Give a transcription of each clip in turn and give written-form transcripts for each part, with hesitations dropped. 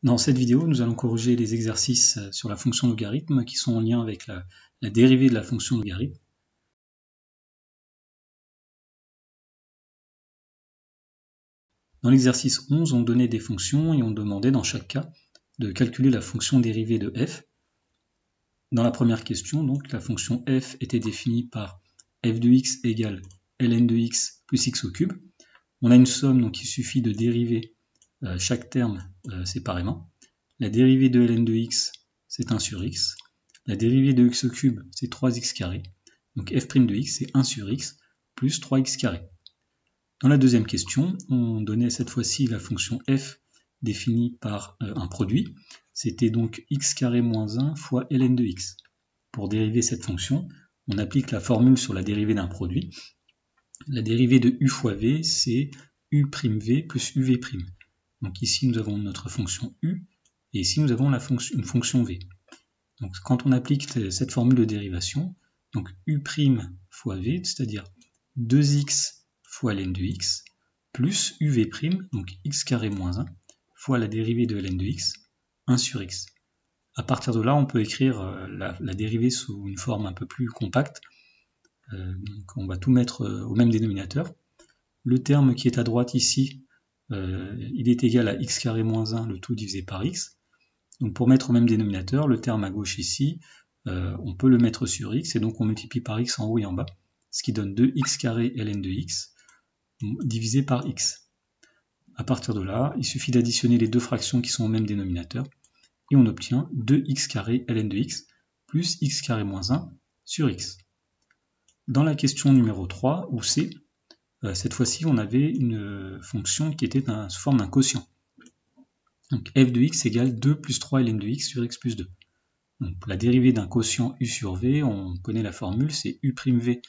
Dans cette vidéo, nous allons corriger les exercices sur la fonction logarithme qui sont en lien avec la dérivée de la fonction logarithme. Dans l'exercice 11, on donnait des fonctions et on demandait dans chaque cas de calculer la fonction dérivée de f. Dans la première question, donc, la fonction f était définie par f de x égale ln de x plus x au cube. On a une somme, donc il suffit de dériver chaque terme séparément. La dérivée de ln de x, c'est 1 sur x. La dérivée de x au cube, c'est 3x carré. Donc f' de x, c'est 1 sur x plus 3x carré. Dans la deuxième question, on donnait cette fois-ci la fonction f définie par un produit. C'était donc x carré moins 1 fois ln de x. Pour dériver cette fonction, on applique la formule sur la dérivée d'un produit. La dérivée de u fois v, c'est u'v plus uv'. Donc ici, nous avons notre fonction u, et ici, nous avons une fonction v. Donc quand on applique cette formule de dérivation, donc u' fois v, c'est-à-dire 2x fois ln de x, plus uv', donc x carré moins 1, fois la dérivée de ln de x, 1 sur x. À partir de là, on peut écrire la dérivée sous une forme un peu plus compacte. Donc on va tout mettre au même dénominateur. Le terme qui est à droite ici, il est égal à x carré moins 1, le tout divisé par x. Donc pour mettre au même dénominateur, le terme à gauche ici, on peut le mettre sur x, et donc on multiplie par x en haut et en bas, ce qui donne 2x carré ln de x, divisé par x. À partir de là, il suffit d'additionner les deux fractions qui sont au même dénominateur, et on obtient 2x carré ln de x, plus x carré moins 1 sur x. Dans la question numéro 3, ou C, cette fois-ci on avait une fonction qui était sous forme d'un quotient. Donc f de x égale 2 plus 3 ln de x sur x plus 2. Donc la dérivée d'un quotient u sur v, on connaît la formule, c'est u'v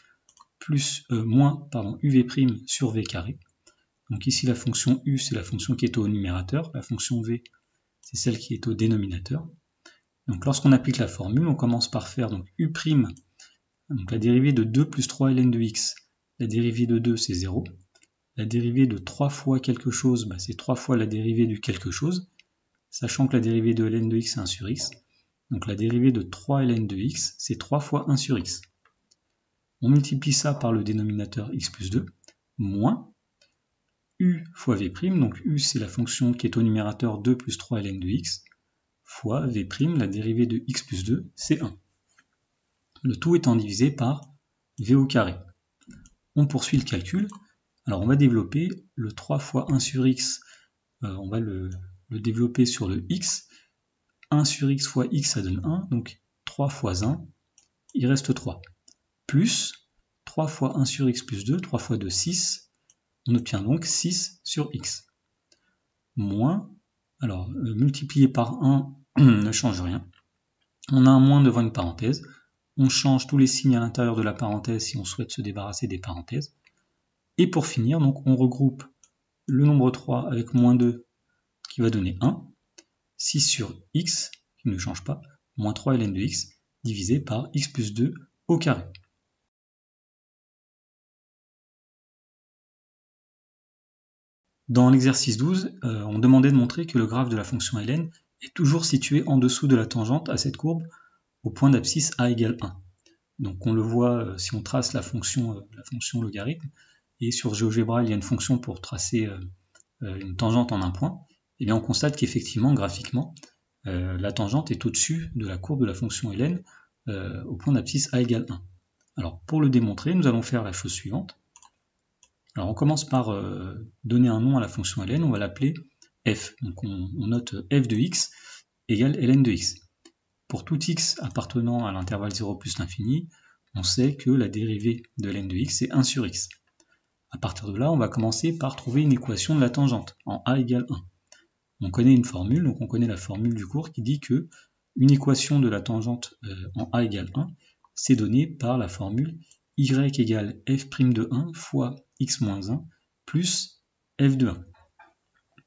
plus moins uv' sur v carré. Donc ici la fonction u, c'est la fonction qui est au numérateur, la fonction v, c'est celle qui est au dénominateur. Donc lorsqu'on applique la formule, on commence par faire donc u', donc la dérivée de 2 plus 3 ln de x, la dérivée de 2 c'est 0. La dérivée de 3 fois quelque chose, c'est 3 fois la dérivée du quelque chose, sachant que la dérivée de ln de x c'est 1 sur x. Donc la dérivée de 3 ln de x, c'est 3 fois 1 sur x. On multiplie ça par le dénominateur x plus 2, moins u fois v', donc u c'est la fonction qui est au numérateur 2 plus 3 ln de x, fois v', la dérivée de x plus 2, c'est 1. Le tout étant divisé par v au carré. On poursuit le calcul. Alors on va développer le 3 fois 1 sur x, on va le développer sur le x. 1 sur x fois x, ça donne 1, donc 3 fois 1, il reste 3. Plus 3 fois 1 sur x plus 2, 3 fois 2, 6, on obtient donc 6 sur x. Moins, alors multiplié par 1 ne change rien. On a un moins devant une parenthèse. On change tous les signes à l'intérieur de la parenthèse si on souhaite se débarrasser des parenthèses. Et pour finir, donc, on regroupe le nombre 3 avec moins 2 qui va donner 1. 6 sur x, qui ne change pas, moins 3 ln de x, divisé par x plus 2 au carré. Dans l'exercice 12, on demandait de montrer que le graphe de la fonction ln est toujours situé en dessous de la tangente à cette courbe au point d'abscisse a égale 1. Donc on le voit si on trace la fonction logarithme, et sur GeoGebra il y a une fonction pour tracer une tangente en un point, et bien on constate qu'effectivement, graphiquement, la tangente est au-dessus de la courbe de la fonction ln au point d'abscisse a égale 1. Alors pour le démontrer, nous allons faire la chose suivante. Alors on commence par donner un nom à la fonction ln, on va l'appeler f. Donc on note f de x égale ln de x. Pour tout x appartenant à l'intervalle 0 plus l'infini, on sait que la dérivée de ln de x c'est 1 sur x. À partir de là, on va commencer par trouver une équation de la tangente en a égale 1. On connaît une formule, donc on connaît la formule du cours qui dit que une équation de la tangente en a égale 1, c'est donné par la formule y égale f' de 1 fois x moins 1 plus f de 1.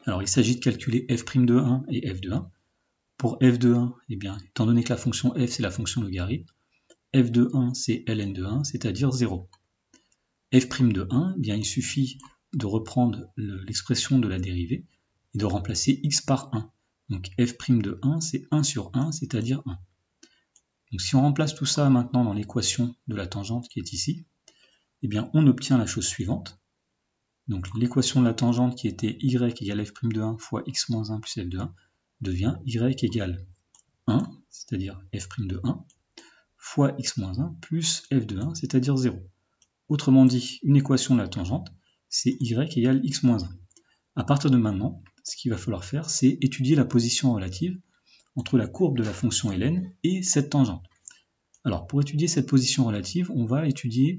Alors il s'agit de calculer f' de 1 et f de 1. Pour f de 1, eh bien, étant donné que la fonction f c'est la fonction logarithme, f de 1 c'est ln de 1, c'est-à-dire 0. f' de 1, eh bien, il suffit de reprendre l'expression de la dérivée et de remplacer x par 1. Donc f' de 1, c'est 1 sur 1, c'est-à-dire 1. Donc si on remplace tout ça maintenant dans l'équation de la tangente qui est ici, eh bien on obtient la chose suivante. Donc l'équation de la tangente qui était y égale f' de 1 fois x moins 1 plus f de 1 devient y égale 1, c'est-à-dire f' de 1, fois x moins 1 plus f de 1, c'est-à-dire 0. Autrement dit, une équation de la tangente, c'est y égale x moins 1. À partir de maintenant, ce qu'il va falloir faire, c'est étudier la position relative entre la courbe de la fonction ln et cette tangente. Alors, pour étudier cette position relative, on va étudier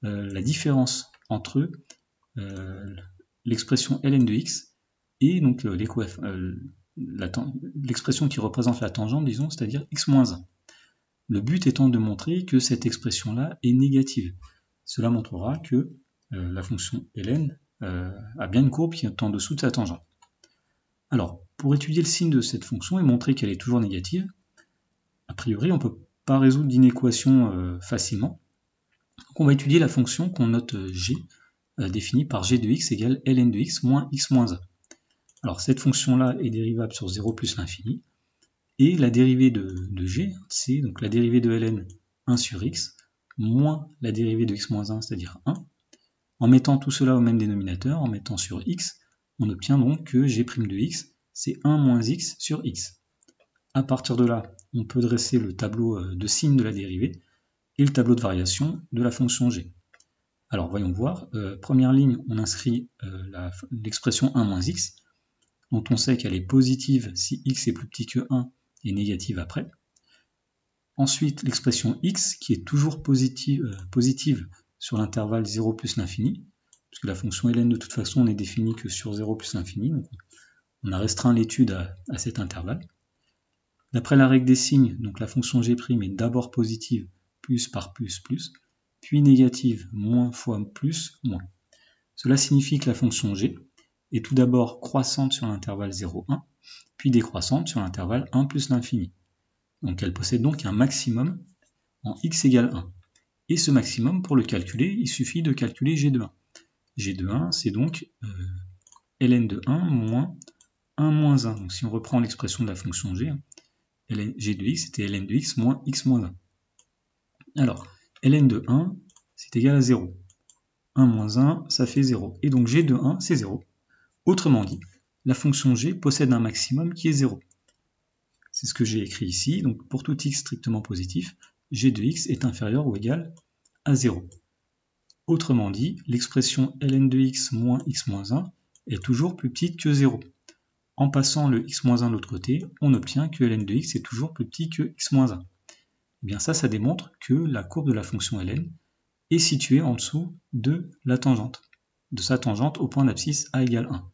la différence entre l'expression ln de x et donc l'expression qui représente la tangente, disons, c'est-à-dire x moins 1. Le but étant de montrer que cette expression-là est négative. Cela montrera que la fonction ln a bien une courbe qui est en dessous de sa tangente. Alors, pour étudier le signe de cette fonction et montrer qu'elle est toujours négative, a priori, on ne peut pas résoudre une équation facilement. Donc on va étudier la fonction qu'on note g, définie par g de x égale ln de x moins x moins 1. Alors cette fonction-là est dérivable sur 0 plus l'infini, et la dérivée de g, c'est donc la dérivée de ln 1 sur x, moins la dérivée de x moins 1, c'est-à-dire 1. En mettant tout cela au même dénominateur, en mettant sur x, on obtient donc que g' de x, c'est 1 moins x sur x. À partir de là, on peut dresser le tableau de signes de la dérivée et le tableau de variation de la fonction g. Alors voyons voir, première ligne, on inscrit l'expression 1 moins x, dont on sait qu'elle est positive si x est plus petit que 1 et négative après. Ensuite, l'expression x, qui est toujours positive sur l'intervalle 0 plus l'infini, puisque la fonction ln de toute façon n'est définie que sur 0 plus l'infini, donc on a restreint l'étude à cet intervalle. D'après la règle des signes, donc la fonction g' est d'abord positive, plus par plus, puis négative, moins fois plus, moins. Cela signifie que la fonction g est tout d'abord croissante sur l'intervalle 0, 1, puis décroissante sur l'intervalle 1 plus l'infini. Donc elle possède donc un maximum en x égale 1. Et ce maximum, pour le calculer, il suffit de calculer g de 1. G de 1, c'est donc ln de 1 moins 1 moins 1. Donc si on reprend l'expression de la fonction g, g de x, c'était ln de x moins x moins 1. Alors, ln de 1, c'est égal à 0. 1 moins 1, ça fait 0. Et donc g de 1, c'est 0. Autrement dit, la fonction g possède un maximum qui est 0. C'est ce que j'ai écrit ici. Donc pour tout x strictement positif, g de x est inférieur ou égal à 0. Autrement dit, l'expression ln de x moins x moins 1 est toujours plus petite que 0. En passant le x moins 1 de l'autre côté, on obtient que ln de x est toujours plus petit que x moins 1. Et bien ça démontre que la courbe de la fonction ln est située en dessous de la tangente, de sa tangente au point d'abscisse a égale 1.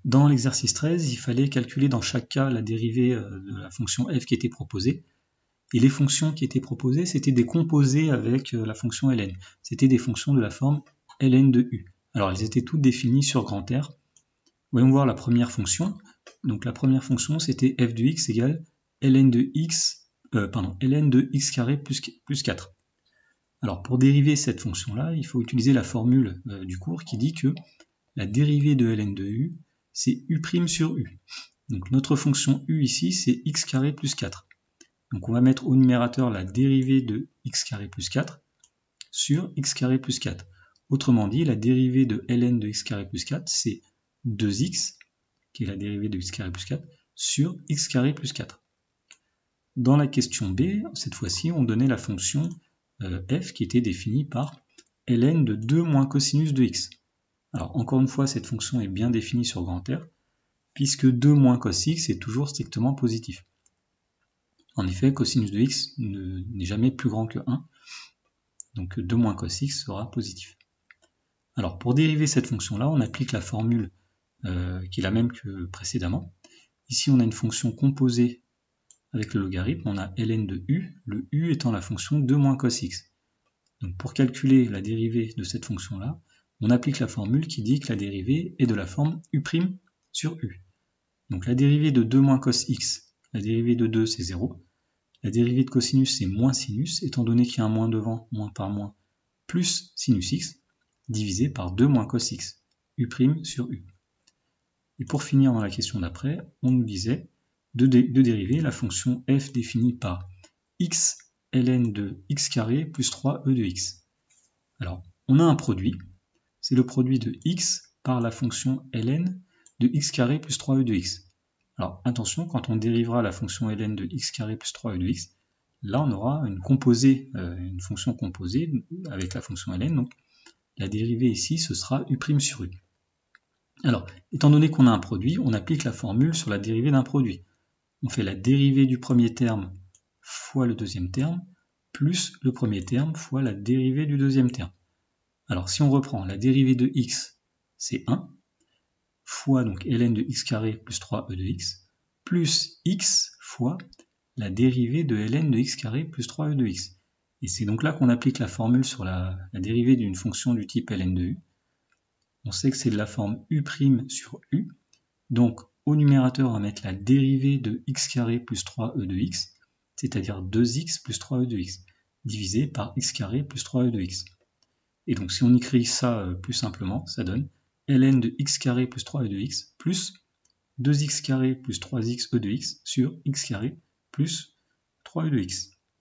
Dans l'exercice 13, il fallait calculer dans chaque cas la dérivée de la fonction f qui était proposée. Et les fonctions qui étaient proposées, c'était des composés avec la fonction ln. C'était des fonctions de la forme ln de u. Alors elles étaient toutes définies sur grand R. Voyons voir la première fonction. Donc la première fonction, c'était f de x égale ln de x carré plus 4. Alors pour dériver cette fonction-là, il faut utiliser la formule du cours qui dit que la dérivée de ln de u, c'est u' sur u. Donc notre fonction u ici, c'est x carré plus 4. Donc on va mettre au numérateur la dérivée de x carré plus 4 sur x carré plus 4. Autrement dit, la dérivée de ln de x carré plus 4, c'est 2x, qui est la dérivée de x carré plus 4, sur x carré plus 4. Dans la question B, cette fois-ci, on donnait la fonction f qui était définie par ln de 2 moins cosinus de x. Alors encore une fois, cette fonction est bien définie sur grand R, puisque 2 moins cos x est toujours strictement positif. En effet, cosinus de x n'est jamais plus grand que 1, donc 2 moins cos x sera positif. Alors pour dériver cette fonction-là, on applique la formule qui est la même que précédemment. Ici on a une fonction composée avec le logarithme, on a ln de u, le u étant la fonction 2 moins cos x. Donc pour calculer la dérivée de cette fonction-là, on applique la formule qui dit que la dérivée est de la forme u' sur u. Donc la dérivée de 2 moins cos x, la dérivée de 2 c'est 0. La dérivée de cosinus c'est moins sinus, étant donné qu'il y a un moins devant, moins par moins, plus sinus x, divisé par 2 moins cos x. U' sur U. Et pour finir dans la question d'après, on nous disait de dériver la fonction f définie par x ln de x carré plus 3e de x. Alors, on a un produit, c'est le produit de x par la fonction ln de x carré plus 3e de x. Alors, attention, quand on dérivera la fonction ln de x carré plus 3e de x, là on aura une fonction composée avec la fonction ln, donc la dérivée ici, ce sera U' sur U. Alors, étant donné qu'on a un produit, on applique la formule sur la dérivée d'un produit. On fait la dérivée du premier terme fois le deuxième terme, plus le premier terme fois la dérivée du deuxième terme. Alors, si on reprend la dérivée de x, c'est 1, fois donc ln de x carré plus 3e de x, plus x fois la dérivée de ln de x carré plus 3e de x. Et c'est donc là qu'on applique la formule sur la dérivée d'une fonction du type ln de u. On sait que c'est de la forme U' sur U. Donc, au numérateur, on va mettre la dérivée de x carré plus 3e de x, c'est-à-dire 2x plus 3e de x, divisé par x carré plus 3e de x. Et donc, si on écrit ça plus simplement, ça donne ln de x carré plus 3e de x plus 2x carré plus 3xe de x sur x carré plus 3e de x.